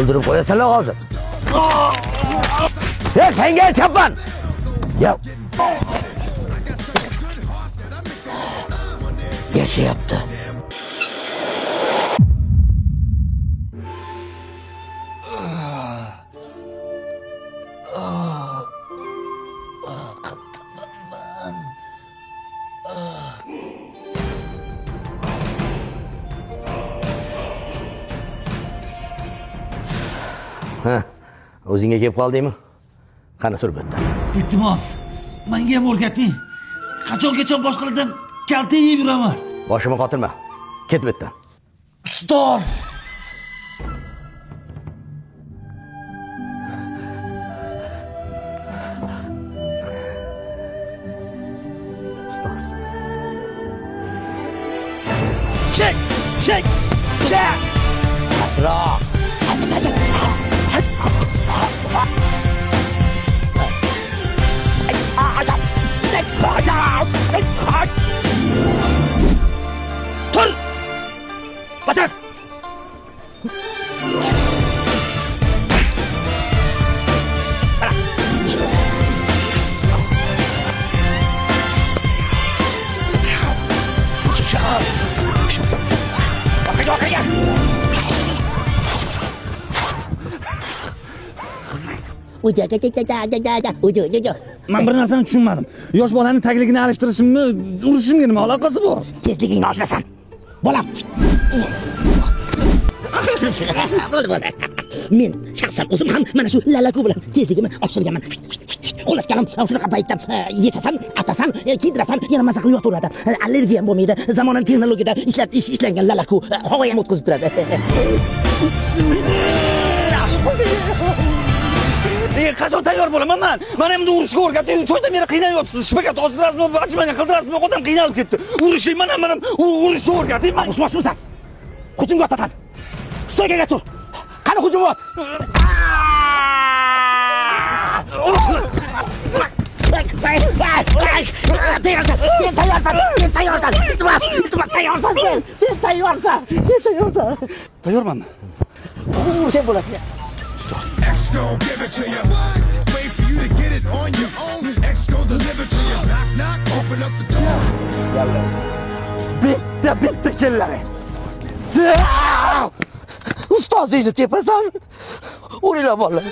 O'ldirib qo'yasanlar hozir. Senga aytyapman. Yo'q. Yashayapti. O'zingga kelib qoldingmi? Qani sur bitta. Iltimos, menga ham o'rgating. Qachongacha boshqalardan kalta yeb yuraman. Boshimni qotirma. Ket bu yerdan. Ustoz. Ustoz. Çek! Asroq. Tur! Bacak! Men bir narsani tushunmadim. Yosh bolani tagligini alishtirishimni, urishimga nima aloqasi bor? Tezligingni oshmasan. Bolam. Men shaxsan o'zim ham mana shu lalaku bilan tezligimni oshirganman. Xullas kalam, shunaqa paytda yesasan, atasan, kiydrasan, yana maza qilib yotaveradi. Allergiya ham bo'lmaydi. Zamonaviy texnologiyada ishlangan lalaku havo ham o'tkazib turadi. Qachon tayyor bo'laman men? Mana endi urishga o'rgatib, 3 oydan beri qiynalib yotibsiz. Shibaka tozdirasizmi, vajmanga qildirasizmi, odam qiynalib ketdi. Urishing mana urishga o'rgatib, men Ushmoqchimisan? Hujumga o'tasan. Stoygaga tur. Qani hujum ot. Sen tayyorsan. tayyormanmi? Sen bo'ladi. X gon' give it to you. Wait for you to get it on your own. X gon' deliver to you. Knock, knock, open up the doors. Bitta kellari. Ustozingni tepasan. O'ringlar bolalar.